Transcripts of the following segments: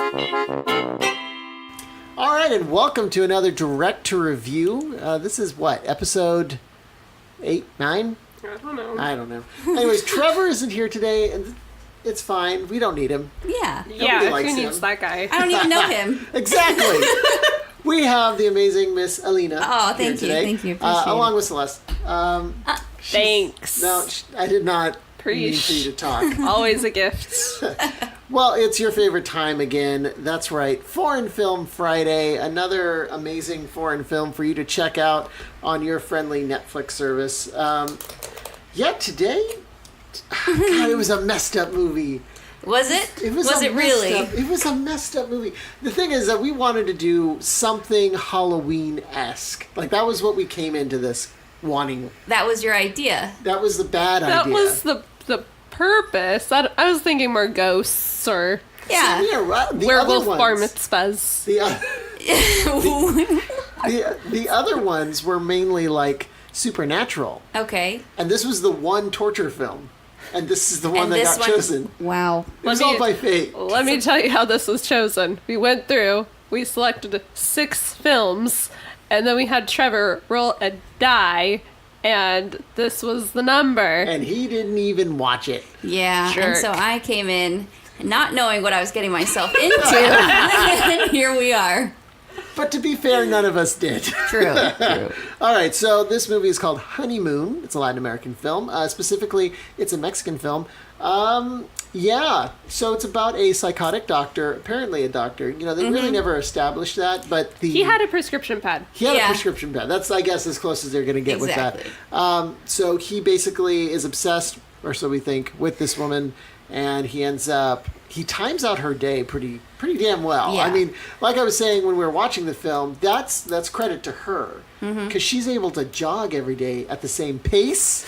All right, and welcome to another Direct to Review. This is what, episode 8, 9? I don't know. Anyways, Trevor isn't here today, and it's fine. We don't need him. Yeah. Likes who him. needs that guy? I don't even know him. Exactly. We have the amazing Miss Alena. Oh, here thank you. today, Thank you. Appreciate along it. with Celeste. Thanks. No, I did not mean Preach. for you to talk. Always a gift. Well, it's your favorite time again. That's right. Foreign Film Friday. Another amazing foreign film for you to check out on your friendly Netflix service. Today, God, it was a messed up movie. Was it? Was it really? It was a messed up movie. The thing is that we wanted to do something Halloween-esque. Like, that was what we came into this wanting. That was your idea. That was the bad That idea. was the purpose. I was thinking more ghosts or Yeah. Yeah, right. The werewolf other bar ones- mitzvahs. The other ones were mainly like supernatural, Okay. and this was the one torture film, and this is the one And that this got one- chosen. Wow. It was all by fate. Let me tell you how this was chosen. We went through, we selected 6 films, and then we had Trevor roll a die, and this was the number. And he didn't even watch it. Yeah. Jerk. And so I came in not knowing what I was getting myself into. And here we are. But to be fair, none of us did. True. All right, so this movie is called Honeymoon. It's a Latin American film. Specifically, it's a Mexican film. So it's about a psychotic doctor, apparently a doctor. You know, they really never established that, but He had a prescription pad. He had a Yeah. prescription pad. That's, I guess, as close as they're going to get Exactly. with that. So he basically is obsessed, or so we think, with this woman, and he times out her day pretty damn well. Yeah. I mean, like I was saying when we were watching the film, that's credit to her, because she's able to jog every day at the same pace,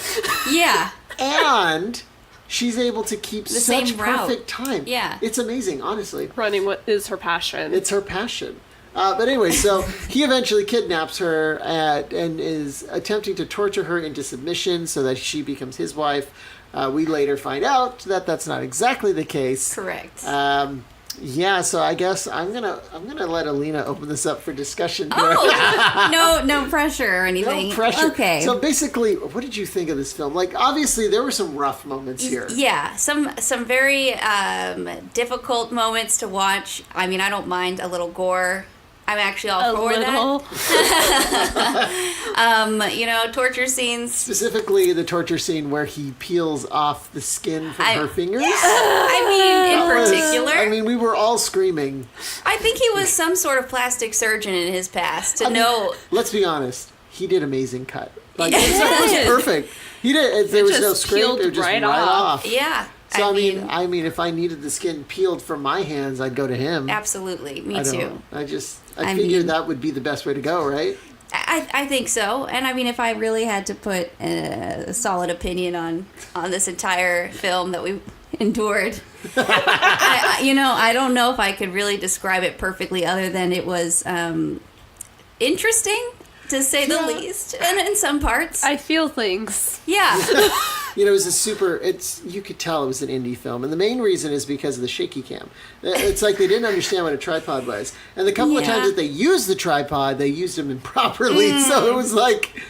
Yeah. and she's able to keep The such same route. perfect time. Yeah. It's amazing, honestly. Running what is her passion. It's her passion. But anyway, so he eventually kidnaps her and is attempting to torture her into submission so that she becomes his wife. We later find out that that's not exactly the case. Correct. So I guess I'm gonna let Alena open this up for discussion here. Oh, no pressure or anything. No pressure. Okay. So basically, what did you think of this film? Like, obviously, there were some rough moments here. Yeah, some very difficult moments to watch. I mean, I don't mind a little gore. I'm actually all for that. Torture scenes. Specifically, the torture scene where he peels off the skin from her fingers. I mean, in particular. I mean, we were all screaming. I think he was some sort of plastic surgeon in his past to know. Let's be honest. He did amazing cut. Like, it was perfect. He did. There was no just scrape. peeled It was just right right off. Yeah. So I mean, if I needed the skin peeled from my hands, I'd go to him. Absolutely. Me I don't too. know. I figured that would be the best way to go, right? I think so. And I mean, if I really had to put a solid opinion on this entire film that we endured, I don't know if I could really describe it perfectly other than it was interesting, to say the least, and in some parts. I feel things. Yeah. You know, it was you could tell it was an indie film. And the main reason is because of the shaky cam. It's like they didn't understand what a tripod was. And the couple of times that they used the tripod, they used them improperly. So it was like,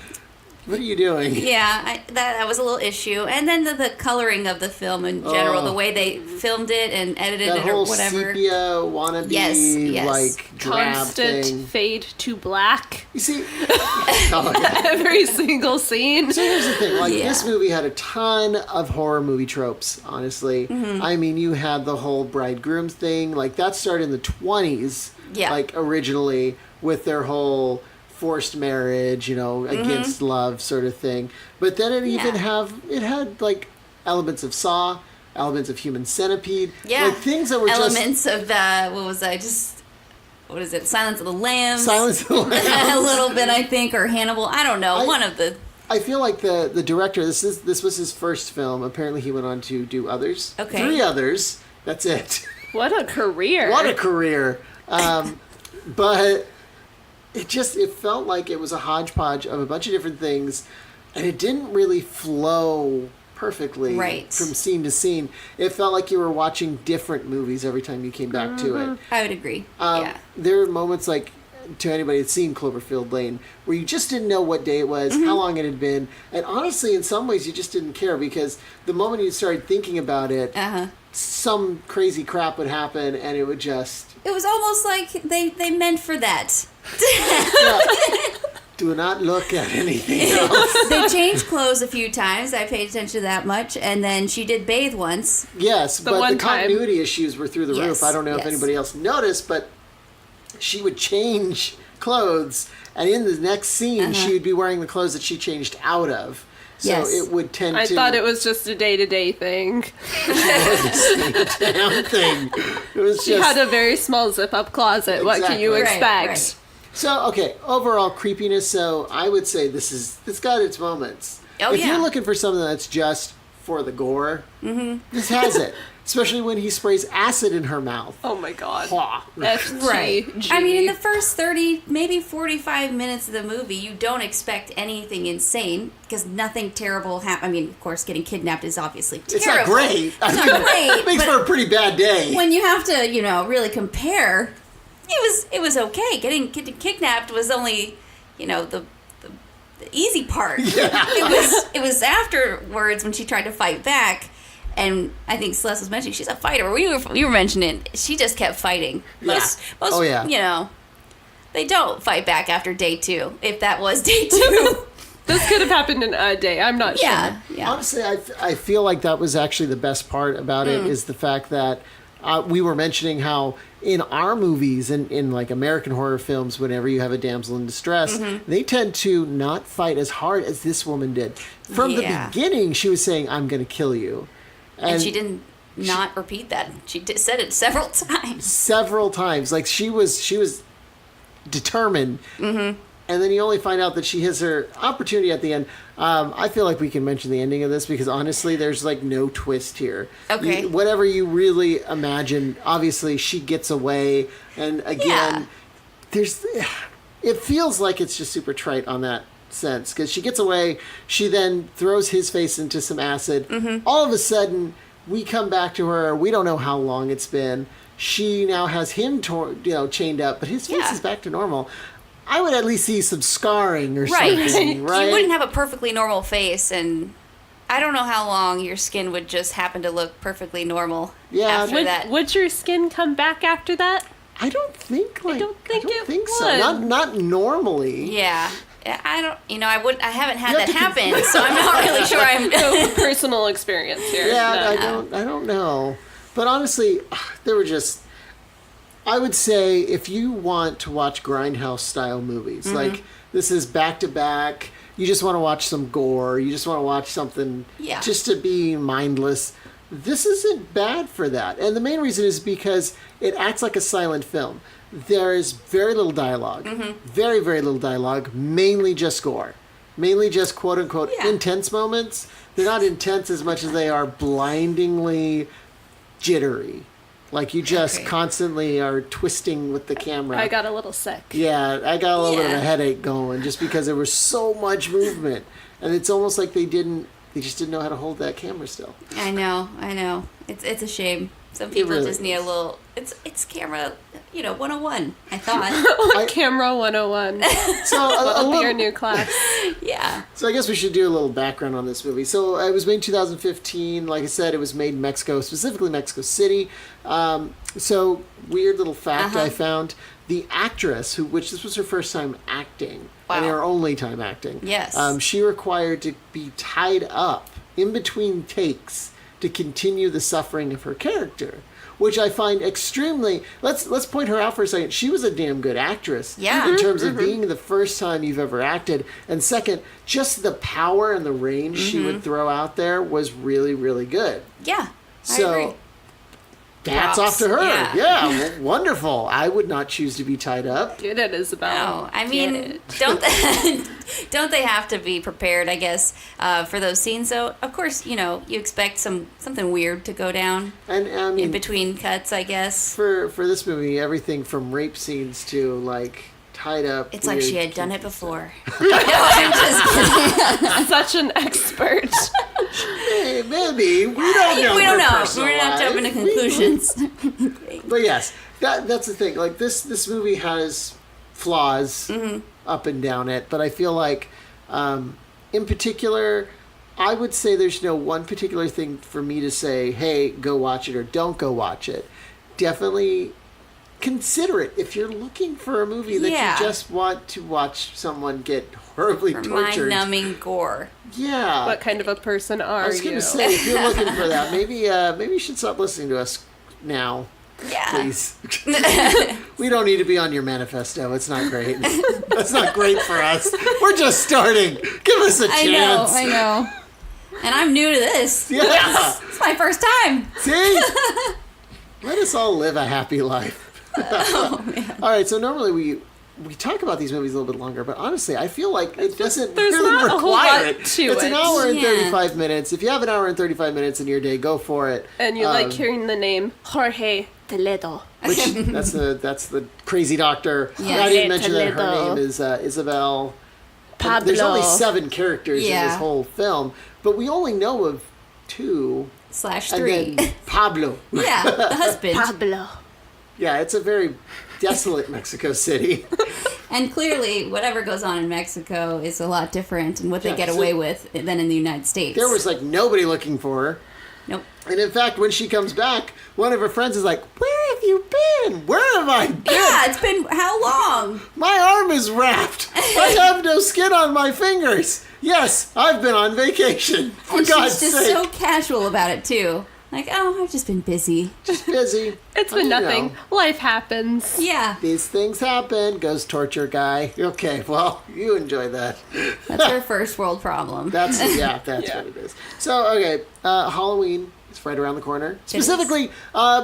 what are you doing? Yeah, that was a little issue. And then the coloring of the film in general, the way they filmed it and edited That it whole or whatever. sepia wannabe, Yes. like, drab Constant thing. fade to black. You see, oh, Every single scene. so here's the thing. Like, this movie had a ton of horror movie tropes, honestly. I mean, you had the whole bridegroom thing. Like, that started in the 20s, like, originally, with their whole forced marriage, against love sort of thing. But then it had, like, elements of Saw, elements of Human Centipede. Yeah. Like, things that were elements of what is it? Silence of the Lambs. Silence of the Lambs. A little bit, I think, or Hannibal. I don't know. One of the. I feel like the director, this was his first film. Apparently he went on to do others. Okay. 3 others. That's it. What a career. What a career. But it felt like it was a hodgepodge of a bunch of different things, and it didn't really flow perfectly right. from scene to scene. It felt like you were watching different movies every time you came back to it. I would agree. Yeah. There are moments like, to anybody that's seen Cloverfield Lane, where you just didn't know what day it was, how long it had been, and honestly, in some ways, you just didn't care, because the moment you started thinking about it, some crazy crap would happen, and it would just... It was almost like they meant for that. Do not look at anything else. They changed clothes a few times. I paid attention to that much. And then she did bathe once. Yes, but the continuity issues were through the roof. I don't know if anybody else noticed, but she would change clothes, and in the next scene, she would be wearing the clothes that she changed out of. So it would tend to... I thought it was just a day-to-day thing. Damn thing. It was she had a very small zip-up closet. Exactly. What can you expect? Right. So, okay, overall creepiness. So I would say it's got its moments. Oh, if you're looking for something that's just for the gore, this has it. Especially when he sprays acid in her mouth. Oh my god. Right. I mean, in the first 30, maybe 45 minutes of the movie, you don't expect anything insane, because nothing terrible happens. I mean, of course, getting kidnapped is obviously terrible. It's not great. It's not great. It makes for a pretty bad day. When you have to, really compare, it was okay. Getting kidnapped was only, the easy part. Yeah. It was afterwards when she tried to fight back. And I think Celeste was mentioning she's a fighter. You were mentioning she just kept fighting. Most, they don't fight back after day 2. If that was day 2, this could have happened in a day. I'm not sure. Yeah. Honestly, I feel like that was actually the best part about it is the fact that we were mentioning how in our movies and in like American horror films, whenever you have a damsel in distress, they tend to not fight as hard as this woman did. From the beginning, she was saying, "I'm going to kill you." And she didn't not repeat that. She said it several times. Several times. Like, she was determined. And then you only find out that she has her opportunity at the end. I feel like we can mention the ending of this, because honestly, there's like no twist here. Okay. Whatever you really imagine, obviously she gets away. And again, it feels like it's just super trite on that sense, because she gets away, she then throws his face into some acid. All of a sudden, we come back to her. We don't know how long it's been. She now has him chained up, but his face is back to normal. I would at least see some scarring or something, right? You wouldn't have a perfectly normal face, and I don't know how long your skin would just happen to look perfectly normal after that. Would your skin come back after that? I don't think I don't think it so. Not normally. Yeah. I don't, I haven't had that happen, so I'm not really sure I'm... No personal experience here. Yeah, no. I don't know. But honestly, there were just... I would say if you want to watch Grindhouse-style movies, like this is back-to-back, you just want to watch some gore, you just want to watch something just to be mindless, this isn't bad for that. And the main reason is because it acts like a silent film. There is very little dialogue. Very, very little dialogue. Mainly just gore. Mainly just quote-unquote intense moments. They're not intense as much as they are blindingly jittery. Like you just constantly are twisting with the camera. I got a little sick. Yeah, I got a little bit of a headache going just because there was so much movement. And it's almost like they just didn't know how to hold that camera still. I know. It's a shame. Some people just need a little... It's camera, 101, I thought. Camera 101. So That'll be our new class. Yeah. So I guess we should do a little background on this movie. So it was made in 2015. Like I said, it was made in Mexico, specifically Mexico City. So weird little fact I found. The actress, which this was her first time acting, and her only time acting. Yes. She required to be tied up in between takes to continue the suffering of her character, which I find extremely... Let's point her out for a second. She was a damn good actress. Yeah. In terms of being the first time you've ever acted. And second, just the power and the range she would throw out there was really, really good. Yeah, I agree. Hats off to her. Yeah, wonderful. I would not choose to be tied up. Get it, Isabel. No, I mean, don't they have to be prepared, I guess, for those scenes? So, of course, you expect something weird to go down and in between cuts, I guess. For this movie, everything from rape scenes to, like, tied up. It's like she had done it before. No, I'm just kidding. Such an expert. Maybe. We don't know. We don't know. personal We're not life. jumping to conclusions. But yes, that's the thing. Like this movie has flaws up and down it, but I feel like, in particular, I would say there's no one particular thing for me to say, hey, go watch it or don't go watch it. Definitely consider it if you're looking for a movie that you just want to watch someone get horribly tortured. Mind-numbing gore. Yeah. What kind of a person are you? I was going to say, if you're looking for that, maybe you should stop listening to us now. Yeah. Please. We don't need to be on your manifesto. It's not great. That's not great for us. We're just starting. Give us a chance. I know. And I'm new to this. Yeah. It's my first time. See? Let us all live a happy life. Oh, man. All right, so normally we talk about these movies a little bit longer, but honestly, I feel like it doesn't There's really not a whole require lot it. to It's an it. hour and Yeah. 35 minutes. If you have an hour and 35 minutes in your day, go for it. And you like hearing the name Jorge Toledo. Which that's the crazy doctor. Yes. I didn't mention that her Toledo. name is Isabel. Pablo. There's only 7 characters in Yeah. this whole film, but we only know of 2. /3. And then Pablo. Yeah, the husband. Pablo. Yeah, it's a very desolate Mexico City. And clearly, whatever goes on in Mexico is a lot different and what they Yeah, get so- away with than in the United States. There was like nobody looking for her. Nope. And in fact, when she comes back, one of her friends is like, "Where have you been? Where have I been? Yeah, it's been how long? My arm is wrapped. I have no skin on my fingers. Yes, I've been on vacation. For And God's she's just sake. so casual about it, too. Like, oh, I've just been busy. Just busy. It's been You know, nothing. Life happens. Yeah, these things happen. Goes torture guy. Okay, well, you enjoy that. that's her first world problem. That's Yeah. what it is. So, okay, Halloween is right around the corner. is. Specifically,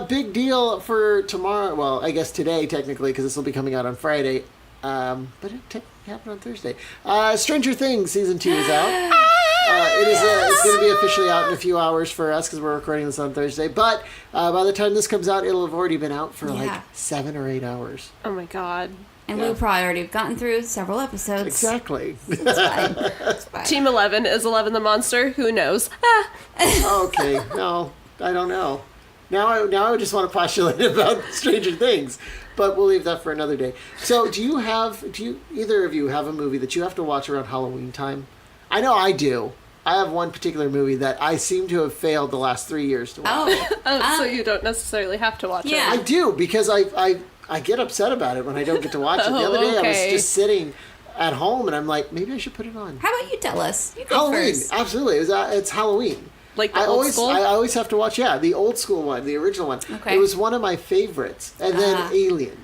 big deal for tomorrow. Well, I guess today, technically, because this will be coming out on Friday. But it technically happened on Thursday. Stranger Things season 2 is out. It's going to be officially out in a few hours for us because we're recording this on Thursday. But by the time this comes out, it'll have already been out for like 7 or 8 hours. Oh my god. And we'll probably already have gotten through several episodes. Exactly. It's fine. It's fine. Team 11 is 11 the monster. Who knows? Ah. Okay, no, I don't know. Now I just want to postulate about Stranger Things, but we'll leave that for another day. So, do you either of you have a movie that you have to watch around Halloween time? I know I do. I have one particular movie that I seem to have failed the last 3 years to watch. So you don't necessarily have to watch Yeah. it. I do, because I get upset about it when I don't get to watch it. The other day I was okay. just sitting at home and I'm like, maybe I should put it on. How about you tell us? You go Halloween, first. absolutely. It's Halloween. Like the old school? I always have to watch, the old school one, the original one. Okay. It was one of my favorites. And then Alien.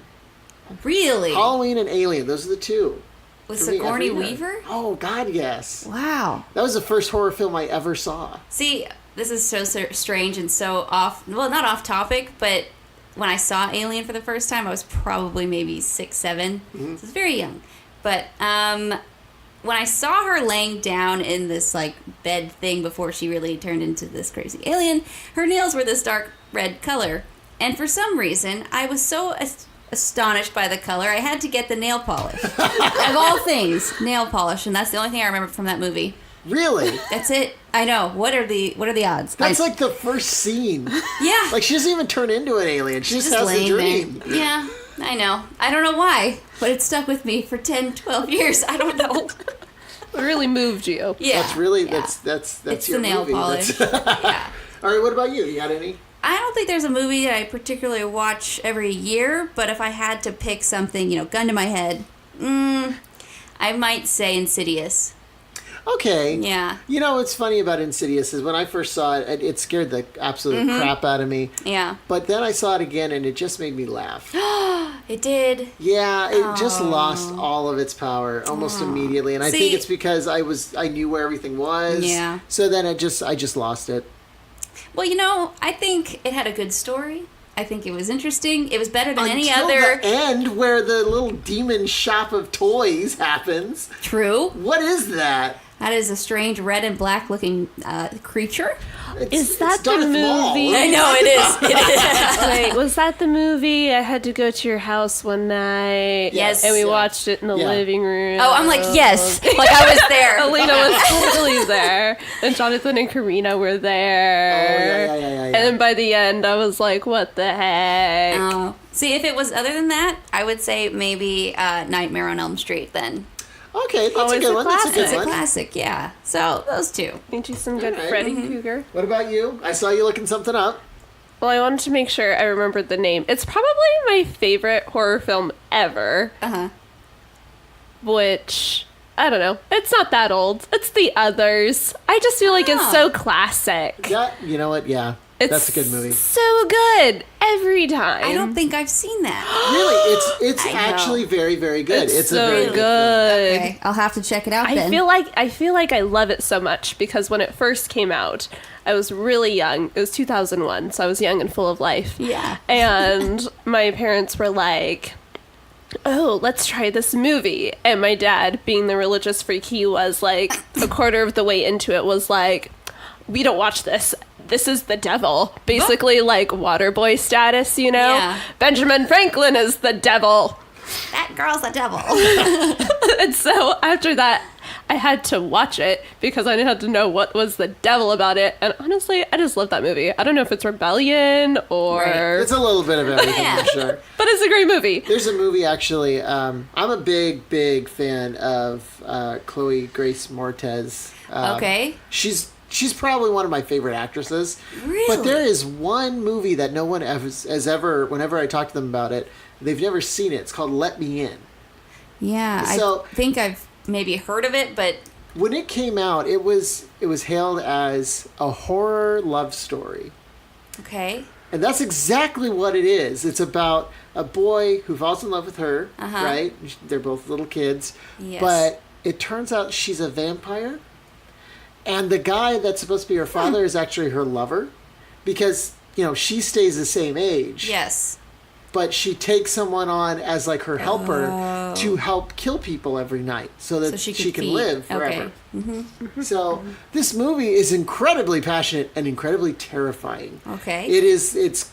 Really? Halloween and Alien, those are the two. With for me Sigourney every year. Weaver? Oh, God, yes. Wow. That was the first horror film I ever saw. See, this is so strange and so not off topic, but when I saw Alien for the first time, I was probably maybe 6, 7. So I was very young. But when I saw her laying down in this like bed thing before she really turned into this crazy alien, her nails were this dark red color. And for some reason, I was so astonished by the color, I had to get the nail polish. Of all things, nail polish. And that's the only thing I remember from that movie. Really? That's it. I know. What are the odds? That's like the first scene. Yeah. Like, she doesn't even turn into an alien. She just has a laying dream. there. Yeah, I know. I don't know why, but it stuck with me for 10, 12 years. I don't know. It really moved you. Yeah. That's really, yeah. that's It's your the nail movie. polish. That's- Yeah. All right, what about you? You got any? I don't think there's a movie that I particularly watch every year, but if I had to pick something, gun to my head, I might say Insidious. Okay. Yeah. You know what's funny about Insidious is when I first saw it, it scared the absolute crap out of me. Yeah. But then I saw it again and it just made me laugh. It did. Yeah, it just lost all of its power almost immediately. And I think See- it's because I knew where everything was. Yeah. So then I just lost it. Well, I think it had a good story. I think it was interesting. It was better than any Until other. the end where the little demon shop of toys happens. True. What is that? That is a strange red and black looking creature. Is that the Darth Maul. movie? I know it is. It is. Wait, was that the movie? I had to go to your house one night. Yes. And we Yeah. watched it in the Yeah. living room. Oh, I'm like, yes. Like I was there. Alena was totally there. And Jonathan and Karina were there. Oh, yeah. And then by the end, I was like, what the heck? Oh. See, if it was other than that, I would say maybe Nightmare on Elm Street then. Okay, that's a it's good a one. That's a classic. good It's a one. classic, yeah. So those two. Ain't you some good Alright. Freddy Cougar? What about you? I saw you looking something up. Well, I wanted to make sure I remembered the name. It's probably my favorite horror film ever. Uh-huh. Which, I don't know. It's not that old. It's The Others. I just feel like it's so classic. Yeah, you know what? Yeah, that's a good movie. So good every time. I don't think I've seen that. Really, it's I know. actually very, very good. It's a so very good. Okay, I'll have to check it out I then. feel like I love it so much because when it first came out, I was really young. It was 2001, so I was young and full of life. Yeah. And my parents were like, "Oh, let's try this movie." And my dad, being the religious freak he was, like a quarter of the way into it was like, "We don't watch this. This is the devil." Basically like Waterboy status, you know? Yeah. Benjamin Franklin is the devil. That girl's the devil. And so after that, I had to watch it because I had to know what was the devil about it. And honestly, I just love that movie. I don't know if it's rebellion or... Right. It's a little bit of everything Yeah. for sure. But it's a great movie. There's a movie actually. I'm a big fan of Chloe Grace Moretz. Okay. She's probably one of my favorite actresses. Really? But there is one movie that no one has ever. Whenever I talk to them about it, they've never seen it. It's called Let Me In. Yeah, So- I think I've maybe heard of it, but When it came out, it was hailed as a horror love story. okay. And that's exactly what it is. It's about a boy who falls in love with her, Uh-huh. right? They're both little kids. Yes. But it turns out she's a vampire. And the guy that's supposed to be her father is actually her lover. Because, she stays the same age. Yes. But she takes someone on as like her helper to help kill people every night so that So she she can can feed. live Okay. forever. So this movie is incredibly passionate and incredibly terrifying. Okay. It's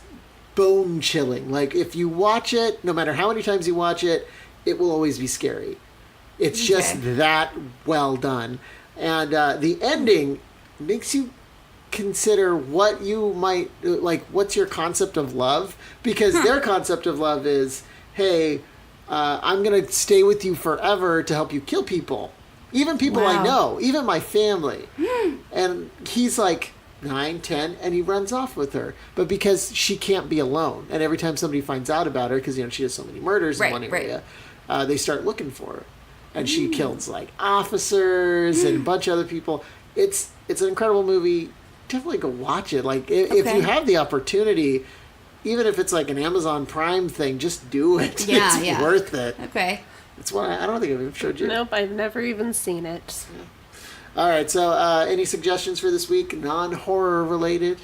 bone chilling. Like if you watch it, no matter how many times you watch it, it will always be scary. It's just Okay. that well done. And the ending makes you consider what you might like. What's your concept of love? Because their concept of love is, hey, I'm gonna stay with you forever to help you kill people, even people I Wow. know, even my family. And he's like 9, 10, and he runs off with her. But because she can't be alone, and every time somebody finds out about her, because she has so many murders in one area, they start looking for her, and she kills like officers and a bunch of other people. It's an incredible movie. Definitely go watch it. Like if you have the opportunity, even if it's like an Amazon Prime thing, just do it. Yeah, It's yeah. worth it. Okay. It's one I don't think I've ever showed you. Nope, I've never even seen it. All right. So, any suggestions for this week, non-horror related?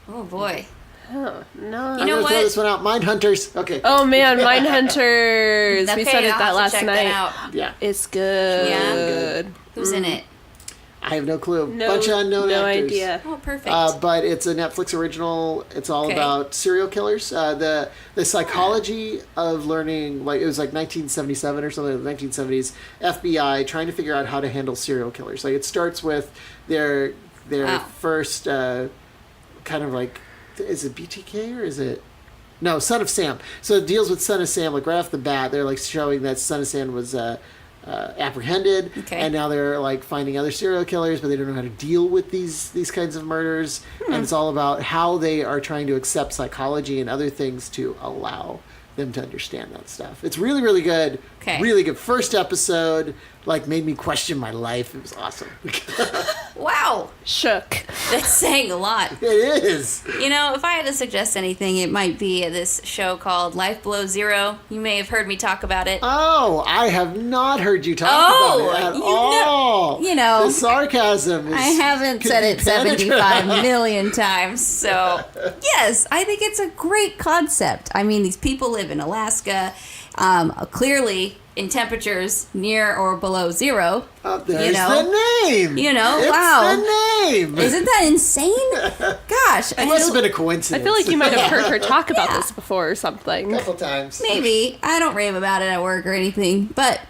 Oh boy. Oh, no. I'm know gonna what? throw this one out. Mindhunters. Okay. Oh man, Mindhunters. Okay, We said it I'll that have to last check night. That out. Yeah. It's good. Yeah? Who's in it? I have no clue. No, Bunch of unknown no actors. idea. Oh, perfect. But it's a Netflix original. It's all Okay. about serial killers. The psychology of learning, like it was like 1977 or something, the 1970s. FBI trying to figure out how to handle serial killers. Like it starts with their Wow. first kind of like, is it BTK or is it? No, Son of Sam. So it deals with Son of Sam. Like right off the bat, they're like showing that Son of Sam was apprehended, Okay. and now they're like finding other serial killers, but they don't know how to deal with these kinds of murders. And it's all about how they are trying to accept psychology and other things to allow them to understand that stuff. It's really, really good. Okay. Really good. First episode, like, made me question my life. It was awesome. Wow. Shook. That's saying a lot. It is. If I had to suggest anything, it might be this show called Life Below Zero. You may have heard me talk about it. Oh, I have not heard you talk Oh, about it at you know- all. you know, the sarcasm is, I haven't could said be it 75 penetrating. million times. So, yes, I think it's a great concept. I mean, these people live in Alaska. Clearly, in temperatures near or below 0. There's the name. It's wow. the name. Isn't that insane? Gosh. It must have been a coincidence. I feel like you might have heard her talk about this before or something. A couple times. Maybe. I don't rave about it at work or anything, but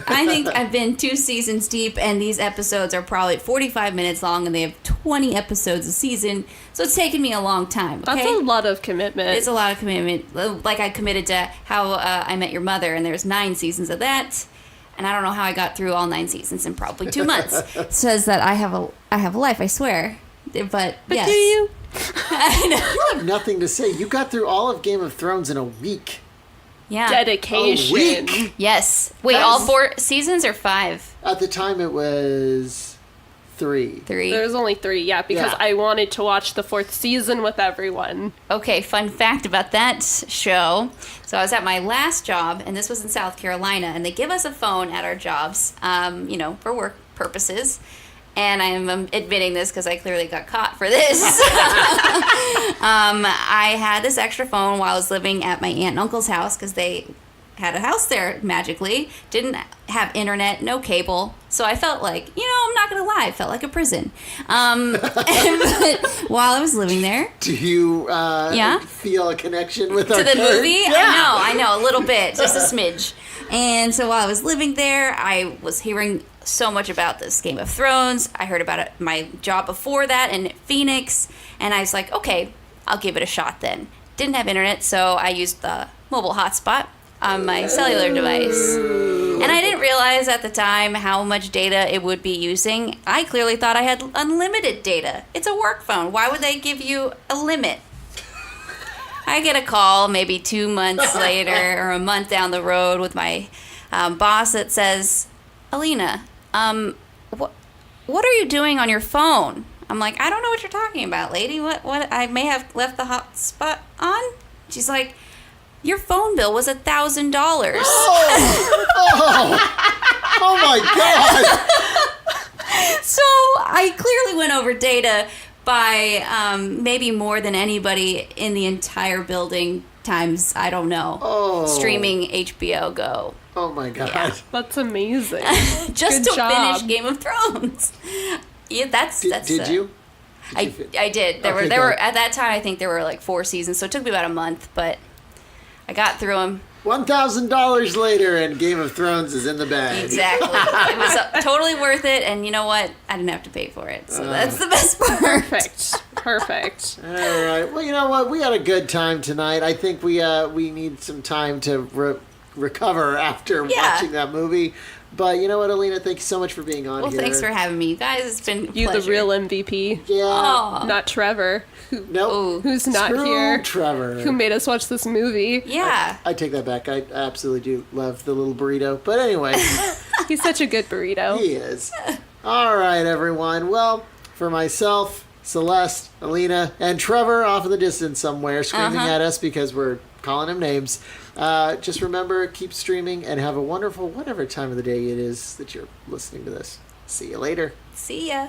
I think I've been 2 seasons deep, and these episodes are probably 45 minutes long, and they have 20 episodes a season, so it's taken me a long time. Okay? That's a lot of commitment. It's a lot of commitment. Like I committed to How I Met Your Mother, and there's 9 seasons of that, and I don't know how I got through all 9 seasons in probably 2 months. It says that I have a life, I swear. But yes. Do you? I know. You have nothing to say. You got through all of Game of Thrones in a week. Yeah. Dedication. A week? Yes. Wait, all 4 seasons or 5? At the time, it was 3. 3. There was only 3, because Yeah. I wanted to watch the 4th season with everyone. Okay, fun fact about that show. So I was at my last job, and this was in South Carolina, and they give us a phone at our jobs, for work purposes. And I'm admitting this because I clearly got caught for this. I had this extra phone while I was living at my aunt and uncle's house because they had a house there magically. Didn't have internet, no cable. So I felt like, I'm not going to lie, it felt like a prison. But while I was living there. Do you feel a connection with our To the movie? Yeah. I know, a little bit, just a smidge. And so while I was living there, I was hearing so much about this Game of Thrones. I heard about it, my job before that in Phoenix, and I was like, okay, I'll give it a shot then. Didn't have internet, so I used the mobile hotspot on my cellular device. And I didn't realize at the time how much data it would be using. I clearly thought I had unlimited data. It's a work phone. Why would they give you a limit? I get a call maybe 2 months later or a month down the road with my boss that says, Alena, what are you doing on your phone? I'm like, I don't know what you're talking about, lady. What? I may have left the hotspot on. She's like, your phone bill was $1,000. Oh my God. So I clearly went over data by maybe more than anybody in the entire building times, I don't know, streaming HBO Go. Oh my God. Yeah. That's amazing. Just Good to job. finish Game of Thrones. Yeah, that's Did you? I did. There were at that time, I think there were like 4 seasons, so it took me about a month, but I got through them. $1,000 later, and Game of Thrones is in the bag. Exactly. It was totally worth it, and you know what? I didn't have to pay for it, so that's the best part. Perfect. All right. Well, you know what? We had a good time tonight. I think we need some time to recover after watching that movie. But you know what, Alena? Thank you so much for being on here. Well, thanks for having me, you guys. It's been a You pleasure. the real MVP. Yeah. Aw. Not Trevor. Nope. Who's not Screw here. Trevor. Who made us watch this movie. Yeah. I take that back. I absolutely do love the little burrito. But anyway, He's such a good burrito. he is. All right, everyone. Well, for myself, Celeste, Alena, and Trevor off in the distance somewhere screaming at us because we're calling him names. Just remember, keep streaming and have a wonderful whatever time of the day it is that you're listening to this. See you later. See ya.